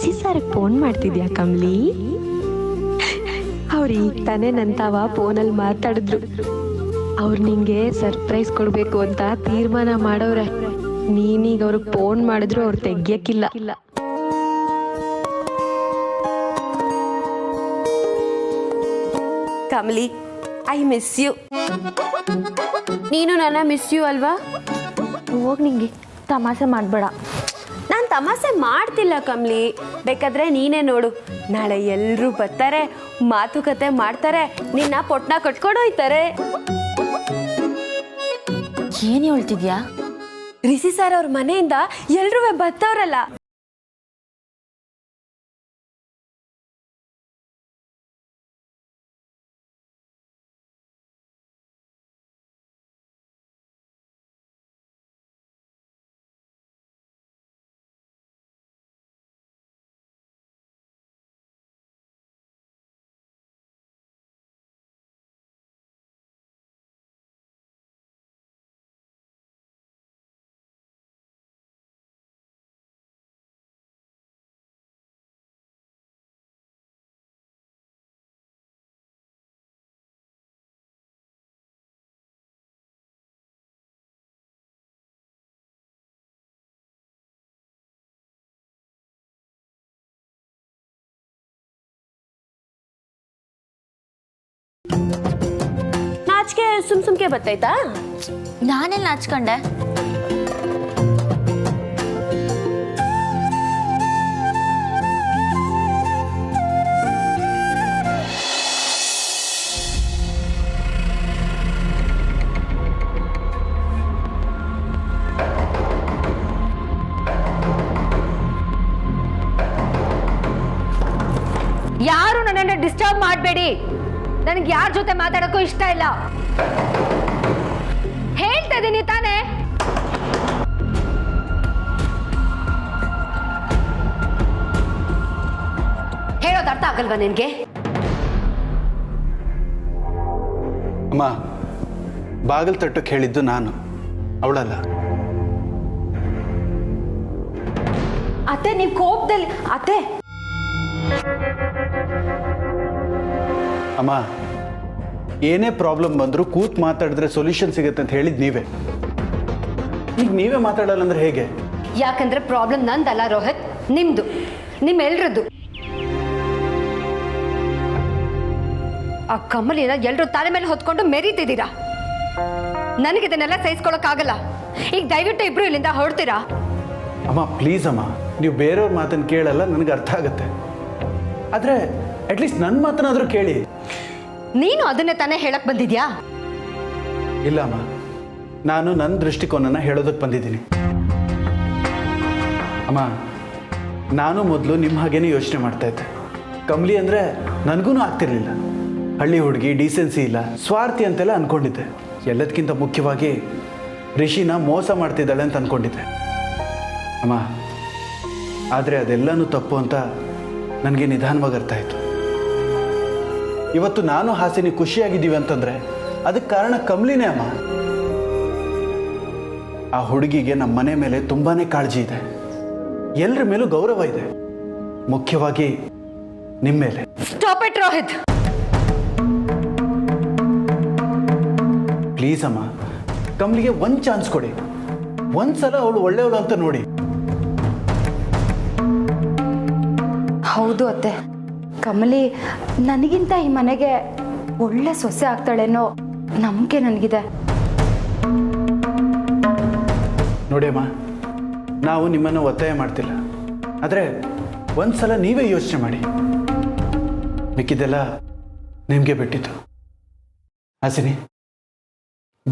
C sir phone ಮಾಡ್ತಿದ್ಯಾ ಕಮ್ಲಿ? ಅವ್ರು ಈಗ ತಾನೇ ನಂತಾವ ಫೋನಲ್ಲಿ ಮಾತಾಡಿದ್ರು. ಅವ್ರು ನಿಂಗೆ ಸರ್ಪ್ರೈಸ್ ಕೊಡ್ಬೇಕು ಅಂತ ತೀರ್ಮಾನ ಮಾಡವ್ರೆ. ನೀನೀಗ ಅವ್ರಿಗೆ ಫೋನ್ ಮಾಡಿದ್ರು ಅವ್ರು ತೆಗಿಯಕ್ಕಿಲ್ಲ. Kamali, I miss you. ನೀನು ನನ್ನ ಮಿಸ್ ಯು ಅಲ್ವಾ? ಹೋಗಿ ನಿಂಗೆ ತಮಾಷೆ ಮಾಡಬೇಡ. ನಾನು ತಮಾಷೆ ಮಾಡ್ತಿಲ್ಲ ಕಮಲಿ, ಬೇಕಾದ್ರೆ ನೀನೇ ನೋಡು. ನಾಳೆ ಎಲ್ಲರೂ ಬರ್ತಾರೆ, ಮಾತುಕತೆ ಮಾಡ್ತಾರೆ, ನಿನ್ನ ಪೊಟ್ನ ಕಟ್ಕೊಂಡು ಹೋಯ್ತಾರೆ. ಏನು ಹೇಳ್ತಿದ್ಯಾ? ರಿಷಿ ಸರ್ ಅವ್ರ ಮನೆಯಿಂದ ಎಲ್ರೂ ಬರ್ತಾವ್ರಲ್ಲ. ನಾಚಿಕೆ ಸುಮ್ಕೆ ಬತ್ತೈತಾ? ನಾನೆಲ್ಲ ನಾಚ್ಕೊಂಡೆ. ಯಾರು ನನ್ನನ್ನು ಡಿಸ್ಟರ್ಬ್ ಮಾಡಬೇಡಿ. ನನಗೆ ಯಾರ ಜೊತೆ ಮಾತಾಡೋಕ್ಕೂ ಇಷ್ಟ ಇಲ್ಲ. ಹೇಳ್ತಾ ಇದೀನಿ ತಾನೇ? ಹೇಳೋದು ಅರ್ಥ ಆಗಲ್ವಾ ನಿನ್ಗೆ? ಅಮ್ಮ, ಬಾಗಿಲು ತಟ್ಟಕ್ಕೆ ಹೇಳಿದ್ದು ನಾನು, ಅವಳಲ್ಲ. ಅತ್ತೆ, ನೀವು ಕೋಪದಲ್ಲಿ ಅತ್ತೆ. ಅಮ್ಮ, ಏನೇ ಪ್ರಾಬ್ಲಮ್ ಬಂದರೂ ಕೂತ್ ಮಾತಾಡಿದ್ರೆ ಸೊಲ್ಯೂಷನ್ ಸಿಗುತ್ತೆ ಅಂತ ಹೇಳಿದ್ ನೀವೇ. ಈಗ ನೀವೇ ಮಾತಾಡಲ್ಲ ಅಂದ್ರೆ ಹೇಗೆ? ಯಾಕಂದ್ರೆ ಪ್ರಾಬ್ಲಮ್ ನಂದಲ್ಲ ರೋಹಿತ್, ನಿಮ್ದು, ನಿಮ್ಮೆಲ್ರದ್ದು. ಆ ಕಮಲಿನ ಎಲ್ರು ತಲೆ ಮೇಲೆ ಹೊತ್ಕೊಂಡು ಮೆರೀತಿದ್ದೀರಾ. ನನಗಿದನ್ನೆಲ್ಲ ಸಹಿಸ್ಕೊಳಕ್ಕಾಗಲ್ಲ. ಈಗ ದಯವಿಟ್ಟು ಇಬ್ರು ಇಲ್ಲಿಂದ ಹೊರಡ್ತೀರಾ? ಅಮ್ಮ ಪ್ಲೀಸ್ ಅಮ್ಮ, ನೀವು ಬೇರೆಯವ್ರ ಮಾತನ್ನು ಕೇಳಲ್ಲ, ನನಗೆ ಅರ್ಥ ಆಗುತ್ತೆ. ಆದರೆ ಅಟ್ಲೀಸ್ಟ್ ನನ್ನ ಮಾತನಾದರೂ ಕೇಳಿ. ನೀನು ಅದನ್ನೇ ತಾನೇ ಹೇಳಕ್ ಬಂದಿದ್ಯಾ? ಇಲ್ಲ ಅಮ್ಮ, ನಾನು ನನ್ನ ದೃಷ್ಟಿಕೋನನ ಹೇಳೋದಕ್ಕೆ ಬಂದಿದ್ದೀನಿ. ಅಮ್ಮ, ನಾನು ಮೊದಲು ನಿಮ್ಮ ಹಾಗೇನೆ ಯೋಚನೆ ಮಾಡ್ತಾ ಇದ್ದೆ. ಕಮಲಿ ಅಂದರೆ ನನಗೂ ಆಗ್ತಿರ್ಲಿಲ್ಲ. ಹಳ್ಳಿ ಹುಡುಗಿ, ಡೀಸೆನ್ಸಿ ಇಲ್ಲ, ಸ್ವಾರ್ಥಿ ಅಂತೆಲ್ಲ ಅಂದ್ಕೊಂಡಿದ್ದೆ. ಎಲ್ಲದಕ್ಕಿಂತ ಮುಖ್ಯವಾಗಿ ರಿಷಿನ ಮೋಸ ಮಾಡ್ತಿದ್ದಾಳೆ ಅಂತ ಅಂದ್ಕೊಂಡಿದ್ದೆ. ಅಮ್ಮ, ಆದರೆ ಅದೆಲ್ಲನೂ ತಪ್ಪು ಅಂತ ನನಗೆ ನಿಧಾನವಾಗಿ ಅರ್ಥ ಆಯಿತು. ಇವತ್ತು ನಾನು ಹಾಸಿನಿ ಖುಷಿಯಾಗಿದ್ದೀವಿ ಅಂತಂದರೆ ಅದಕ್ಕೆ ಕಾರಣ ಕಮಲಿನೇ ಅಮ್ಮ. ಆ ಹುಡುಗಿಗೆ ನಮ್ಮ ಮನೆ ಮೇಲೆ ತುಂಬಾ ಕಾಳಜಿ ಇದೆ, ಎಲ್ಲರ ಮೇಲೂ ಗೌರವ ಇದೆ, ಮುಖ್ಯವಾಗಿ ನಿಮ್ಮ ಮೇಲೆ. Stop it Rohit. ಪ್ಲೀಸ್ ಅಮ್ಮ, ಕಮಲಿಗೆ ಒಂದು ಚಾನ್ಸ್ ಕೊಡಿ. ಒಂದ್ಸಲ ಅವಳು ಒಳ್ಳೆಯವಳು ಅಂತ ನೋಡಿ. ಹೌದು ಅತ್ತೆ, ಕಮಲಿ ನನಗಿಂತ ಈ ಮನೆಗೆ ಒಳ್ಳೆ ಸೊಸೆ ಆಗ್ತಾಳೇನೋ ನಂಬಿಕೆ ನನಗಿದೆ. ನೋಡಿ ಅಮ್ಮ, ನಾವು ನಿಮ್ಮನ್ನು ಒತ್ತಾಯ ಮಾಡ್ತಿಲ್ಲ, ಆದರೆ ಒಂದ್ಸಲ ನೀವೇ ಯೋಚನೆ ಮಾಡಿ. ಮಿಕ್ಕಿದ್ದೆಲ್ಲ ನಿಮಗೆ ಬಿಟ್ಟಿತ್ತು. ಹಾಸಿನಿ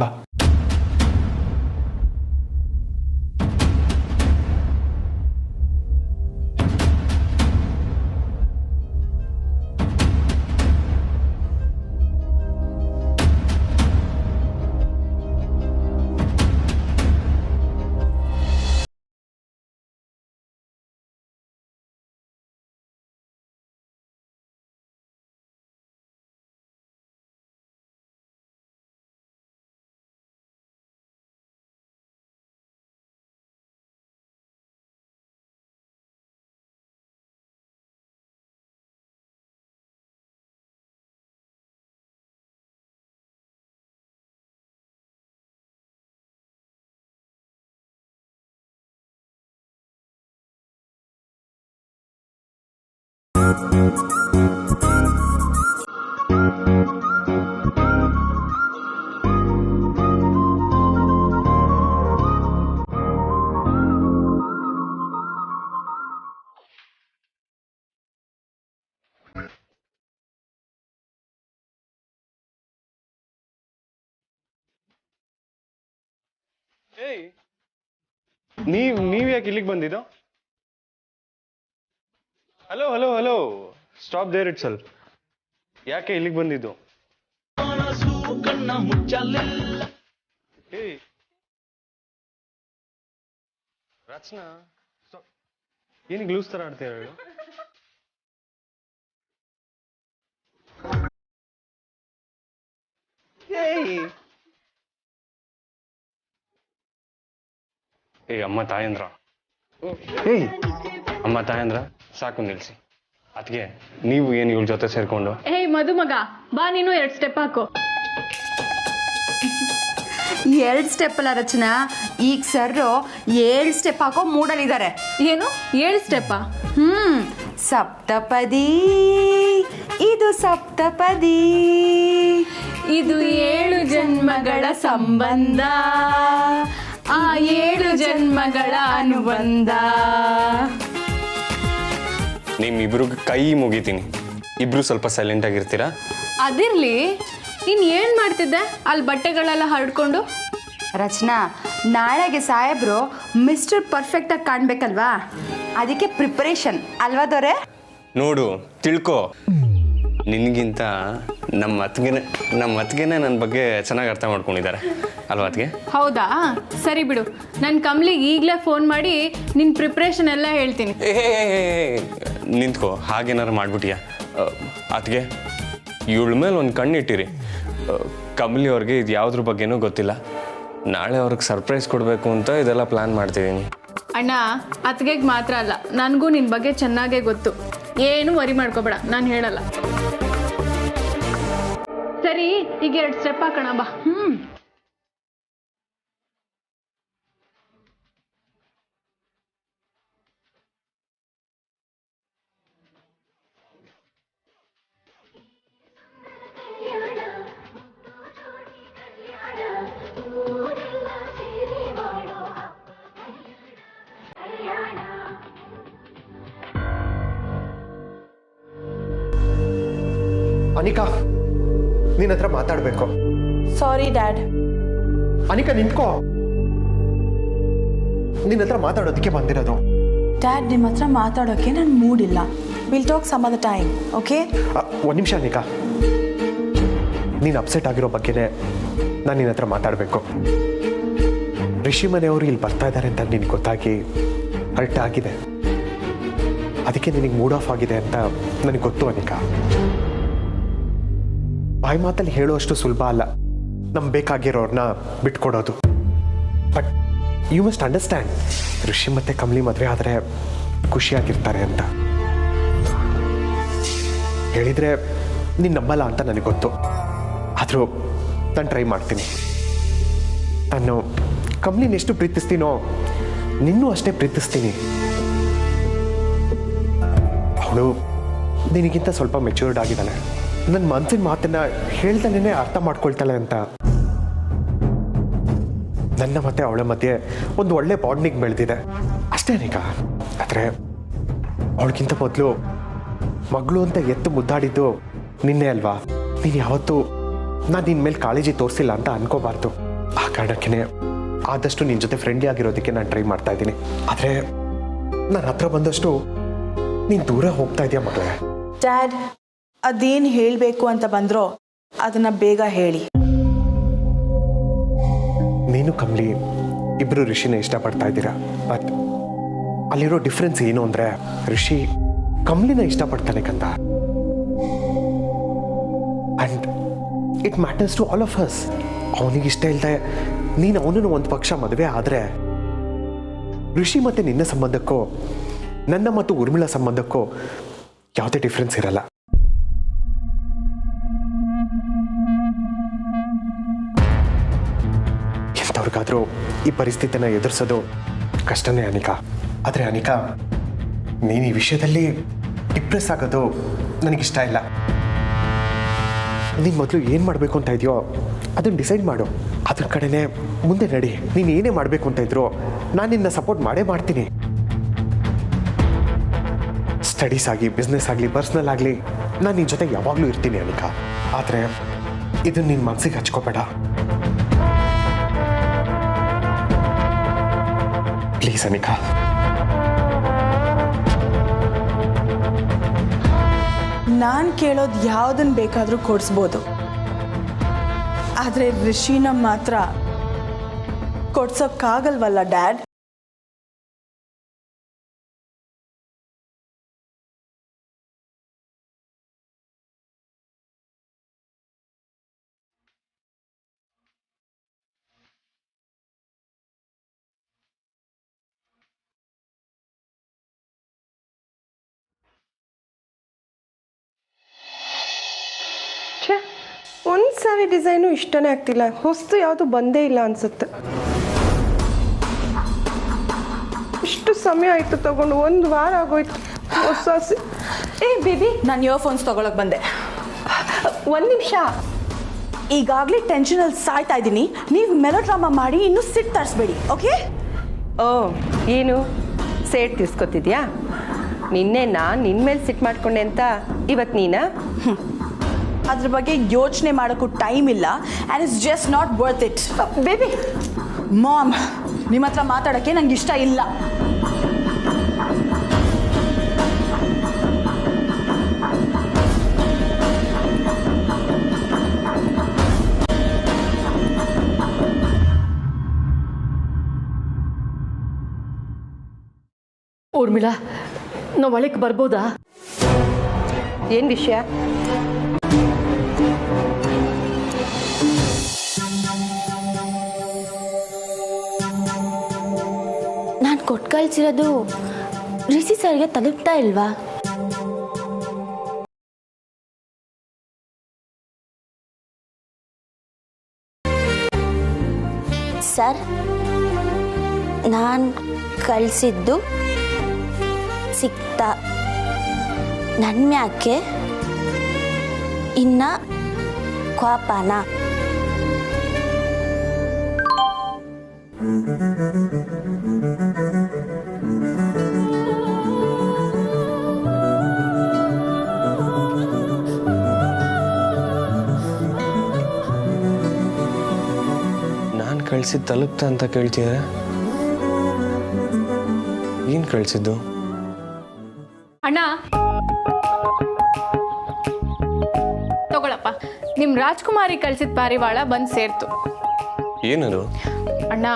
ಬಾ. ನೀವ್ ಯಾಕೆ ಇಲ್ಲಿಗೆ ಬಂದಿದ್ದು? Hello hello hello, stop there ಇಟ್ ಸೆಲ್ಫ್. ಯಾಕೆ ಇಲ್ಲಿಗೆ ಬಂದಿದ್ದು? ರಚನಾ, ಏನಿಗೆ ಲೂಸ್ ತರ ಆಡ್ತೀರ ಹೇಳು? ಅಮ್ಮ ತಾಯಂದ್ರ, ಅಮ್ಮ ತಾಯಂದ್ರ ಸಾಕು ನಿಲ್ಸಿ. ಅದಕ್ಕೆ ನೀವು ಏನು ಇವ್ರ ಜೊತೆ ಸೇರ್ಕೊಂಡು ಮದುಮಗ ಬಾ, ನೀನು 2 ಸ್ಟೆಪ್ ಹಾಕು. 2 ಸ್ಟೆಪ್ ಅಲ್ಲ ರಚನಾ, ಈಗ ಸರ್ 7 ಸ್ಟೆಪ್ ಹಾಕೋ ಮೂಡಲಿದ್ದಾರೆ. ಏನು 7 ಸ್ಟೆಪ್ಪಾ? ಸಪ್ತಪದಿ, ಇದು ಸಪ್ತಪದಿ, ಇದು 7 ಜನ್ಮಗಳ ಸಂಬಂಧ, ಆ 7 ಜನ್ಮಗಳ ಅನುಬಂಧ. ನಿಮ್ಮಿಬ್ರಿಗೂ ಕೈ ಮುಗಿತೀನಿ, ಇಬ್ರು ಸ್ವಲ್ಪ ಸೈಲೆಂಟ್ ಆಗಿರ್ತೀರಾ? ಅದಿರ್ಲಿ, ನೀನ್ ಏನ್ ಮಾಡ್ತಿದ್ದೆ ಅಲ್ಲಿ ಬಟ್ಟೆಗಳೆಲ್ಲ ಹರಡ್ಕೊಂಡು? ರಚನಾ, ನಾಳೆಗೆ ಸಾಹೇಬ್ರು ಮಿಸ್ಟರ್ ಪರ್ಫೆಕ್ಟ್ ಆಗಿ ಕಾಣ್ಬೇಕಲ್ವಾ, ಅದಕ್ಕೆ ಪ್ರಿಪರೇಷನ್ ಅಲ್ವಾ ದೊರೆ? ನೋಡು, ತಿಳ್ಕೊ, ನಿನಗಿಂತ ನಮ್ಮ ಅತ್ತಿಗೆನೇ ನನ್ನ ಬಗ್ಗೆ ಚೆನ್ನಾಗಿ ಅರ್ಥ ಮಾಡ್ಕೊಂಡಿದ್ದಾರೆ ಅಲ್ವಾ ಅತ್ತಿಗೆ? ಹೌದಾ, ಸರಿ ಬಿಡು, ನಾನು ಕಮ್ಲಿಗೆ ಈಗಲೇ ಫೋನ್ ಮಾಡಿ ನಿನ್ನ ಪ್ರಿಪ್ರೇಷನ್ ಎಲ್ಲ ಹೇಳ್ತೀನಿ. ನಿಂತ್ಕೋ, ಹಾಗೇನಾರು ಮಾಡ್ಬಿಟ್ಟಿಯಾ? ಅತ್ತಿಗೆ, ಇವಳ ಮೇಲೆ ಒಂದು ಕಣ್ಣಿಟ್ಟಿರಿ. ಕಮಲಿ ಅವ್ರಿಗೆ ಇದು ಯಾವುದ್ರ ಬಗ್ಗೆನೂ ಗೊತ್ತಿಲ್ಲ. ನಾಳೆ ಅವ್ರಿಗೆ ಸರ್ಪ್ರೈಸ್ ಕೊಡಬೇಕು ಅಂತ ಇದೆಲ್ಲ ಪ್ಲ್ಯಾನ್ ಮಾಡ್ತಿದ್ದೀನಿ. ಅಣ್ಣ, ಅತ್ತಿಗೆಗೆ ಮಾತ್ರ ಅಲ್ಲ, ನನಗೂ ನಿನ್ನ ಬಗ್ಗೆ ಚೆನ್ನಾಗೇ ಗೊತ್ತು. ಏನು ವರಿ ಮಾಡ್ಕೋಬೇಡ, ನಾನು ಹೇಳಲ್ಲ. ಸರಿ, ಈಗ 2 ಸ್ಟೆಪ್ ಹಾಕೋಣ ಬಾ. ಅನಿಕಾ, ನಿನ್ನ ಹತ್ರ ಮಾತಾಡ್ಬೇಕು. ಸಾರಿ ಡ್ಯಾಡ್. ಅನಿಕಾ, ನಿಂತ್ಕೋ. ನಿನ್ನ ಹತ್ರ ಮಾತಾಡೋದಕ್ಕೆ ಬಂದಿರೋದು. ಡ್ಯಾಡ್, ನಿಮ್ಮ ಹತ್ರ ಮಾತಾಡೋಕ್ಕೆ ನಾನು ಮೂಡಿಲ್ಲ. Will talk some other time, okay? ಒಂದು ನಿಮಿಷ ಅನಿಕಾ, ನೀನು ಅಪ್ಸೆಟ್ ಆಗಿರೋ ಬಗ್ಗೆನೇ ನಾನು ನಿನ್ನ ಹತ್ರ ಮಾತಾಡಬೇಕು. ರಿಷಿ ಮನೆಯವರು ಇಲ್ಲಿ ಬರ್ತಾ ಇದ್ದಾರೆ ಅಂತ ನಿನಗೆ ಗೊತ್ತಾಗಿ ಹರ್ಟ್ ಆಗಿದೆ. ಅದಕ್ಕೆ ನಿನಗೆ ಮೂಡ್ ಆಫ್ ಆಗಿದೆ ಅಂತ ನನಗೆ ಗೊತ್ತು ಅನಿಕಾ. ಬಾಯಿ ಮಾತಲ್ಲಿ ಹೇಳುವಷ್ಟು ಸುಲಭ ಅಲ್ಲ ನಮ್ಗೆ ಬೇಕಾಗಿರೋರನ್ನ ಬಿಟ್ಕೊಡೋದು. ಬಟ್ ಯು ಮಸ್ಟ್ ಅಂಡರ್ಸ್ಟ್ಯಾಂಡ್, ಋಷಿ ಮತ್ತೆ ಕಮಲಿ ಮದುವೆ ಆದರೆ ಖುಷಿಯಾಗಿರ್ತಾರೆ ಅಂತ ಹೇಳಿದರೆ ನೀನು ನಂಬಲ್ಲ ಅಂತ ನನಗೆ ಗೊತ್ತು. ಆದರೂ ನಾನು ಟ್ರೈ ಮಾಡ್ತೀನಿ. ನಾನು ಕಮಲಿನ ಎಷ್ಟು ಪ್ರೀತಿಸ್ತೀನೋ ನಿನ್ನೂ ಅಷ್ಟೇ ಪ್ರೀತಿಸ್ತೀನಿ. ಅವಳು ನಿನಗಿಂತ ಸ್ವಲ್ಪ ಮೆಚ್ಯೂರ್ಡ್ ಆಗಿದ್ದಾಳೆ. ನನ್ನ ಮನಸ್ಸಿನ ಮಾತನ್ನ ಹೇಳ್ತಾನೆ ಅರ್ಥ ಮಾಡ್ಕೊಳ್ತಾಳೆ ಅಂತ ನನ್ನ ಮತ್ತೆ ಅವಳ ಮಧ್ಯೆ ಒಂದು ಒಳ್ಳೆ ಬಾಂಡಿಂಗ್ ಬೆಳೆದಿದೆ ಅಷ್ಟೇ ಅನಿಕಾ. ಆದರೆ ಅವಳಿಗಿಂತ ಮೊದಲು ಮಗಳು ಅಂತ ಎತ್ತು ಮುದ್ದಾಡಿದ್ದು ನಿನ್ನೆ ಅಲ್ವಾ? ನೀನು ಯಾವತ್ತೂ ನಾನು ನಿನ್ನ ಮೇಲೆ ಕಾಳಜಿ ತೋರಿಸಿಲ್ಲ ಅಂತ ಅನ್ಕೋಬಾರ್ದು. ಆ ಕಾರಣಕ್ಕೇ ಆದಷ್ಟು ನಿನ್ನ ಜೊತೆ ಫ್ರೆಂಡ್ಲಿ ಆಗಿರೋದಕ್ಕೆ ನಾನು ಟ್ರೈ ಮಾಡ್ತಾ ಇದ್ದೀನಿ. ಆದರೆ ನಾನು ಹತ್ರ ಬಂದಷ್ಟು ನೀನು ದೂರ ಹೋಗ್ತಾ ಇದೆಯಾ ಮಗಳೇ? ಡ್ಯಾಡ್, ಅದೇನು ಹೇಳಬೇಕು ಅಂತ ಬಂದ್ರೋ ಅದನ್ನ ಬೇಗ ಹೇಳಿ. ನೀನು ಕಮಲಿ ಇಬ್ರು ಋಷಿನ ಇಷ್ಟಪಡ್ತಾ ಇದ್ದೀರಾ. ಬಟ್ ಅಲ್ಲಿರೋ ಡಿಫ್ರೆನ್ಸ್ ಏನು ಅಂದರೆ, ಋಷಿ ಕಮಲಿನ ಇಷ್ಟಪಡ್ತಾನೆ ಕಂದ. And it matters to all of us. ಅವನಿಗೆ ಇಷ್ಟ ಇಲ್ಲದೆ ನೀನು ಅವನನ್ನು ಒಂದು ಪಕ್ಷ ಮದುವೆ ಆದರೆ ಋಷಿ ಮತ್ತು ನಿನ್ನ ಸಂಬಂಧಕ್ಕೂ ನನ್ನ ಮತ್ತು ಉರ್ಮಿಳಾ ಸಂಬಂಧಕ್ಕೂ ಯಾವುದೇ ಡಿಫ್ರೆನ್ಸ್ ಇರಲ್ಲ. ಎಂಥವ್ರಿಗಾದರೂ ಈ ಪರಿಸ್ಥಿತಿನ ಎದುರಿಸೋದು ಕಷ್ಟನೇ ಅನಿಕಾ. ಆದರೆ ಅನಿಕಾ, ನೀನು ಈ ವಿಷಯದಲ್ಲಿ ಡಿಪ್ರೆಸ್ ಆಗೋದು ನನಗಿಷ್ಟ ಇಲ್ಲ. ನೀನು ಮೊದಲು ಏನು ಮಾಡಬೇಕು ಅಂತ ಇದೆಯೋ ಅದನ್ನು ಡಿಸೈಡ್ ಮಾಡು. ಅದ್ರ ಕಡೆನೇ ಮುಂದೆ ನಡಿ. ನೀನು ಏನೇ ಮಾಡಬೇಕು ಅಂತ ಇದ್ರು ನಾನು ನಿನ್ನ ಸಪೋರ್ಟ್ ಮಾಡ್ತೀನಿ. ಸ್ಟಡೀಸ್ ಆಗಿ, ಬಿಸ್ನೆಸ್ ಆಗಲಿ, ಪರ್ಸ್ನಲ್ ಆಗಲಿ ನಾನು ನಿನ್ನ ಜೊತೆ ಯಾವಾಗಲೂ ಇರ್ತೀನಿ ಅನಿಕಾ. ಆದರೆ ಇದನ್ನು ನಿನ್ನ ಮನಸ್ಸಿಗೆ ಹಚ್ಕೋಬೇಡ ಪ್ಲೀಸ್ ಅನಿಕಾ. ನಾನು ಕೇಳೋದು ಯಾವುದನ್ನು ಬೇಕಾದರೂ ಕೊಡಿಸ್ಬೋದು, ಆದರೆ ರಿಷಿನ ಮಾತ್ರ ಕೊಡ್ಸೋಕ್ಕಾಗಲ್ವಲ್ಲ ಡ್ಯಾಡ್? ಒಂದು ಸಾರಿ ಡಿಸೈನು ಇಷ್ಟನೇ ಆಗ್ತಿಲ್ಲ. ಹೊಸ್ತು ಯಾವುದು ಬಂದೇ ಇಲ್ಲ ಅನ್ಸುತ್ತೆ. ಇಷ್ಟು ಸಮಯ ಆಯಿತು ತಗೊಂಡು, 1 ವಾರ ಆಗೋಯ್ತು. ಹೊಸ ಬೇಬಿ, ನಾನು ಇಯರ್ಫೋನ್ಸ್ ತೊಗೊಳಕ್ಕೆ ಬಂದೆ. 1 ನಿಮಿಷ. ಈಗಾಗಲೇ ಟೆನ್ಷನಲ್ಲಿ ಸಾಯ್ತಾ ಇದ್ದೀನಿ. ನೀವು ಮೆಲೋಡ್ರಾಮಾ ಮಾಡಿ ಇನ್ನೂ ಸಿಟ್ಟು ತರಿಸ್ಬೇಡಿ, ಓಕೆ? ಓ, ಏನು ಸೇಟ್ ತಿರ್ಸ್ಕೊತಿದ್ಯಾ? ನಿನ್ನೆ ನಾನು ನಿನ್ನ ಮೇಲೆ ಸಿಟ್ಟು ಮಾಡ್ಕೊಂಡೆ ಅಂತ ಇವತ್ತು ನೀನಾ? ಅದ್ರ ಬಗ್ಗೆ ಯೋಚನೆ ಮಾಡೋಕ್ಕೂ ಟೈಮ್ ಇಲ್ಲ. And it's just not worth it. Baby, mom, ನಿಮ್ಮ ಹತ್ರ ಮಾತಾಡೋಕ್ಕೆ ನಂಗೆ ಇಷ್ಟ ಇಲ್ಲ. ಊರ್ಮಿಳಾ, ನಾವು ಒಳಗೆ ಬರ್ಬೋದಾ? ಏನು ವಿಷಯ? ನಾನು ಕೊಟ್ಟು ಕಳಿಸಿರೋದು ರಿಷಿ ಸರ್ಗೆ ತಲುಪ್ತಾ ಇಲ್ವಾ? ಸರ್, ನಾನು ಕಳಿಸಿದ್ದು ಸಿಕ್ತಾ? ನನ್ನ ಮ್ಯಾಕೆ ಇನ್ನ ಕೋಪನ? ನಾನು ಕಳಿಸಿದ್ದು ತಲುಪ್ತಾ ಅಂತ ಕೇಳ್ತಿದ್ದಾರೆ. ಏನು ಕಳಿಸಿದ್ದು? ಅಣ್ಣ ತಗೊಳಪ್ಪ, ನಿಮ್ಮ ರಾಜ್ಕುಮಾರಿ ಕಳ್ಸಿದ ಪಾರಿವಾಳ ಬಂದು ಸೇರ್ತು. ಏನದು? ಅಣ್ಣ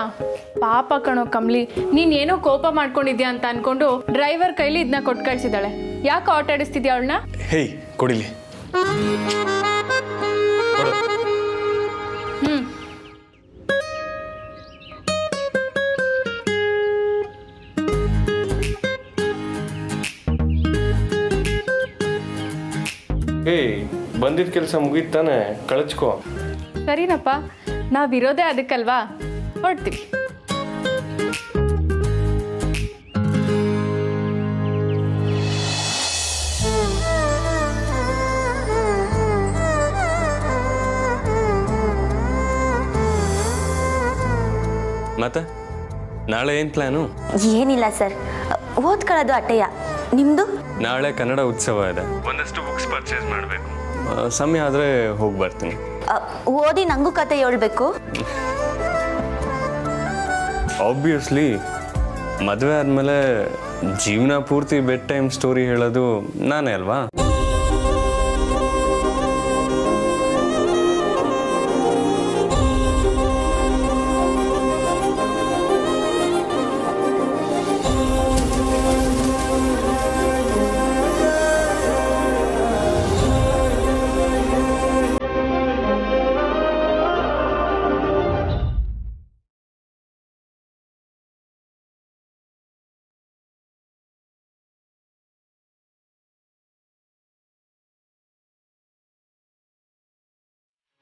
ಪಾಪ ಕಣೋ ಕಮ್ಲಿ, ನೀನ್ ಏನೋ ಕೋಪ ಮಾಡ್ಕೊಂಡಿದ್ಯಾ ಅಂತ ಅನ್ಕೊಂಡು ಡ್ರೈವರ್ ಕೈಲಿ ಇದನ್ನ ಕೊಟ್ಟು ಕಳ್ಸಿದಾಳೆ. ಯಾಕೆ ಆಟ ಆಡಿಸ್ತಿದ್ಯಾ ಅವಳನ್ನ? ಹೇಯ್, ಕೊಡಿಲಿ. ಏಯ್, ಬಂದಿದ್ದ ಕೆಲಸ ಮುಗೀತಾನೆ, ಕಳಿಸ್ಕೋ. ಸರಿನಪ್ಪ, ನಾವಿರೋದೇ ಅದಕ್ಕಲ್ವಾ, ಹೊರಡ್ತೀವಿ. ಮತ್ತೆ ನಾಳೆ ಏನು ಪ್ಲ್ಯಾನು? ಏನಿಲ್ಲ ಸರ್, ಓದ್ಕೊಳ್ಳೋದು ಅಟ್ಟೆಯ. ನಿಮ್ಮದು? ನಾಳೆ ಕನ್ನಡ ಉತ್ಸವ ಇದೆ, ಒಂದಷ್ಟು ಬುಕ್ಸ್ ಪರ್ಚೇಸ್ ಮಾಡಬೇಕು. ಸಮಯ ಆದರೆ ಹೋಗಿ ಬರ್ತೀನಿ. ಓದಿ ನನಗೂ ಕತೆ ಹೇಳ್ಬೇಕು. ಆಬ್ವಿಯಸ್ಲಿ, ಮದುವೆ ಆದಮೇಲೆ ಜೀವನ ಪೂರ್ತಿ ಬೆಡ್ ಟೈಮ್ ಸ್ಟೋರಿ ಹೇಳೋದು ನಾನೇ ಅಲ್ವಾ?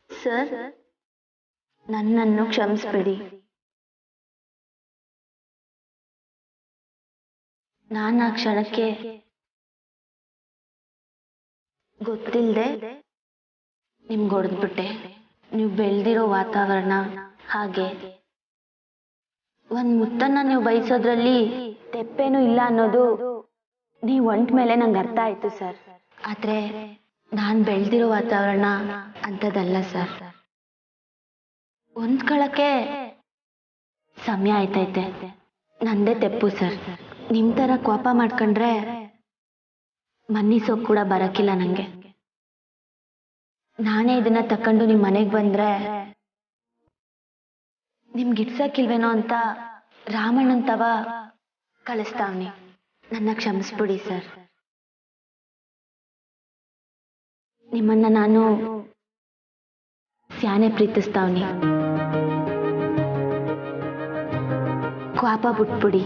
ಸರ್, ನನ್ನನ್ನು ಕ್ಷಮಿಸ್ಬಿಡಿ. ನಾನು ಆ ಕ್ಷಣಕ್ಕೆ ಗೊತ್ತಿಲ್ಲದೆ ನಿಮ್ಗೆ ಹೊಡೆದ್ಬಿಟ್ಟೆ. ನೀವು ಬೆಳೆದಿರೋ ವಾತಾವರಣ ಹಾಗೆ ಒಂದು ಮುತ್ತನ್ನ ನೀವು ಬಯಸೋದ್ರಲ್ಲಿ ತೆಪ್ಪೇನೂ ಇಲ್ಲ ಅನ್ನೋದು ನೀವು ಒಂಟ ಮೇಲೆ ನಂಗೆ ಅರ್ಥ ಆಯ್ತು ಸರ್. ಆದ್ರೆ ನಾನು ಬೆಳೆದಿರೋ ವಾತಾವರಣ ಅಂಥದ್ದಲ್ಲ ಸರ್. ಹೊಂದ್ಕೊಳಕ್ಕೆ ಸಮಯ ಆಯ್ತೈತೆ. ನಂದೇ ತೆಪ್ಪು ಸರ್. ನಿಮ್ಮ ಥರ ಕೋಪ ಮಾಡ್ಕೊಂಡ್ರೆ ಮನ್ನಿಸೋಕ್ ಕೂಡ ಬರಕ್ಕಿಲ್ಲ ನನಗೆ. ನಾನೇ ಇದನ್ನ ತಕೊಂಡು ನಿಮ್ಮ ಮನೆಗೆ ಬಂದ್ರೆ ನಿಮ್ಗೆ ಇಡ್ಸಕ್ಕಿಲ್ವೇನೋ ಅಂತ ರಾಮಣ್ಣನ್ ತವ ಕಳಿಸ್ತಾವ್ನಿ. ನನ್ನ ಕ್ಷಮಿಸ್ಬಿಡಿ ಸರ್. ನಿಮ್ಮನ್ನ ನಾನು ಸ್ಯಾನೆ ಪ್ರೀತಿಸ್ತಾವ್ನಿ. ಕೋಪ ಬಿಟ್ಬಿಡಿ.